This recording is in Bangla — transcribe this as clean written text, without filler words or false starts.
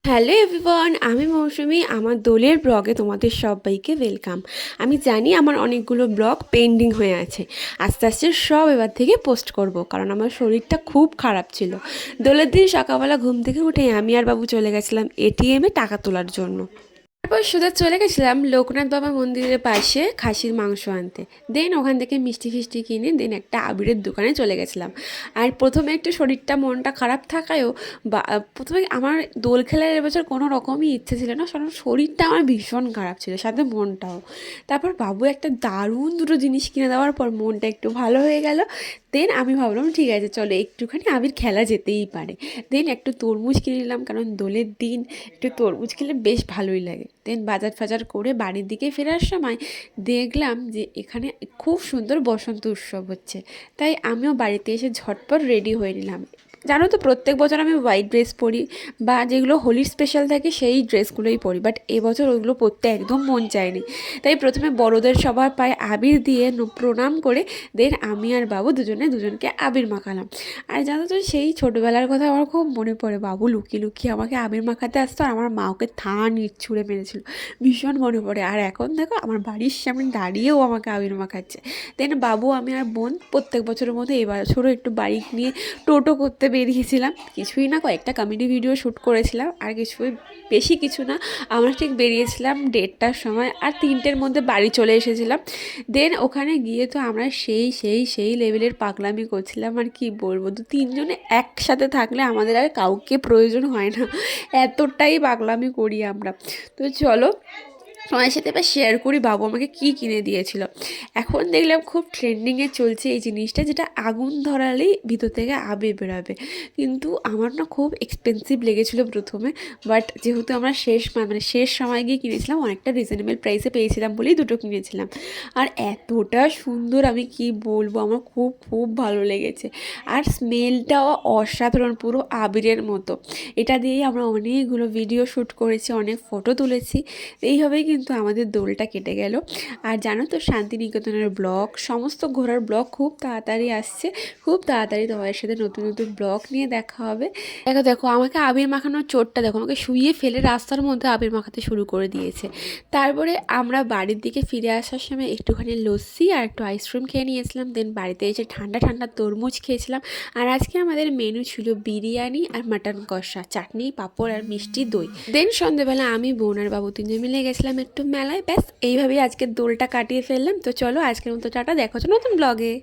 হ্যালো এভরিওয়ান, আমি মৌসুমি। আমার দোলের ব্লগে তোমাদের সবাইকে ওয়েলকাম। আমি জানি আমার অনেকগুলো ব্লগ পেন্ডিং হয়ে আছে, আস্তে আস্তে সব এবার থেকে পোস্ট করব, কারণ আমার শরীরটা খুব খারাপ ছিল। দোলের দিন সকালবেলা ঘুম থেকে উঠে আমি আর বাবু চলে গেছিলাম এটিএমে টাকা তোলার জন্য। তারপর সোজা চলে গেছিলাম লোকনাথ বাবা মন্দিরের পাশে খাসির মাংস আনতে। দেন ওখান থেকে মিষ্টি ফিষ্টি কিনে দেন একটা আবিরের দোকানে চলে গেছিলাম। আর প্রথমে একটু শরীরটা মনটা খারাপ থাকায়ও বা প্রথমে আমার দোল খেলার এবছর কোনো রকমই ইচ্ছে ছিল না, কারণ শরীরটা আমার ভীষণ খারাপ ছিল, সাথে মনটাও। তারপর বাবু একটা দারুণ দুটো জিনিস কিনে দেওয়ার পর মনটা একটু ভালো হয়ে গেল। দেন আমি ভাবলাম ঠিক আছে চলো একটুখানি আবির খেলা যেতেই পারে। দেন একটু তরমুজ কিনে নিলাম, কারণ দোলের দিন একটু তরমুজ খেলে বেশ ভালোই লাগে। দেন বাজার ফাজার করে বাড়ির দিকে ফেরার সময় দেখলাম যে এখানে খুব সুন্দর বসন্ত উৎসব হচ্ছে, তাই আমিও বাড়িতে এসে ঝটপট রেডি হয়ে নিলাম। জানো তো প্রত্যেক বছর আমি হোয়াইট ড্রেস পরি বা যেগুলো হোলির স্পেশাল থাকে সেই ড্রেসগুলোই পরি, বাট এবছর ওইগুলো পরতে একদম মন চায়নি। তাই প্রথমে বড়োদের সবার পায়ে আবির দিয়ে প্রণাম করে দেন আমি আর বাবু দুজনকে আবির মাখালাম। আর জানো তো সেই ছোটোবেলার কথা আমার খুব মনে পড়ে, বাবু লুকিয়ে লুকিয়ে আমাকে আবির মাখাতে আসতো আর আমার মা ওকে ছুঁড়ে মেরেছিল, ভীষণ মনে পড়ে। আর এখন দেখো আমার বাড়ির সামনে দাঁড়িয়েও আমাকে আবির মাখাচ্ছে। দেন বাবু আমি আর বোন প্রত্যেক বছরের মতো এবছরও একটু বাইক নিয়ে টোটো করতে বেরিয়েছিলাম। কিছুই না, কয়েকটা কমেডি ভিডিও শ্যুট করেছিলাম, আর কিছুই বেশি কিছু না। আমরা ঠিক বেরিয়েছিলাম 1:30টার সময়, আর 3টের মধ্যে বাড়ি চলে এসেছিলাম। দেন ওখানে গিয়ে তো আমরা সেই লেভেলের পাগলামি করছিলাম, আর কি বলবো, 2-3জনে একসাথে থাকলে আমাদের আর কাউকে প্রয়োজন হয় না, এতটাই পাগলামি করি আমরা। তো চলো তোমার সাথে এবার শেয়ার করি বাবু আমাকে কী কিনে দিয়েছিল। এখন দেখলাম খুব ট্রেন্ডিংয়ে চলছে এই জিনিসটা, যেটা আগুন ধরালেই ভিতর থেকে আবির বেরোবে। কিন্তু আমার না খুব এক্সপেন্সিভ লেগেছিলো প্রথমে, বাট যেহেতু আমরা শেষ সময় গিয়ে কিনেছিলাম, অনেকটা রিজনেবল প্রাইসে পেয়েছিলাম বলেই দুটো কিনেছিলাম। আর এতটা সুন্দর আমি কি বলবো, আমার খুব খুব ভালো লেগেছে। আর স্মেলটাও অসাধারণ, পুরো আবিরের মতো। এটা দিয়েই আমরা অনেকগুলো ভিডিও শ্যুট করেছি, অনেক ফটো তুলেছি। এইভাবেই কিন্তু আমাদের দোলটা কেটে গেল। আর জানো তো শান্তিনিকেতনের ব্লগ, সমস্ত ঘোরার ব্লগ খুব তাড়াতাড়ি আসছে, খুব তাড়াতাড়ি তোমাদের সাথে নতুন নতুন ব্লগ নিয়ে দেখা হবে। দেখো দেখো আমাকে আবির মাখানোর চোটটা দেখো, আমাকে শুইয়ে ফেলে রাস্তার মধ্যে আবির মাখাতে শুরু করে দিয়েছে। তারপরে আমরা বাড়ির দিকে ফিরে আসার সময় একটুখানি লস্যি আর একটু আইসক্রিম খেয়ে নিয়েছিলাম। দেন বাড়িতে এসে ঠান্ডা ঠান্ডা তরমুজ খেয়েছিলাম। আর আজকে আমাদের মেনু ছিল বিরিয়ানি আর মাটন কষা, চাটনি, পাঁপড় আর মিষ্টি দই। দেন সন্ধ্যেবেলা আমি বোন আর বাবু 3জন মিলে গেছিলাম একটু মেলায়। ব্যাস এইভাবেই আজকের দোলটা কাটিয়ে ফেললাম। তো চলো আজকের মতো টাটা, দেখো নতুন ব্লগে।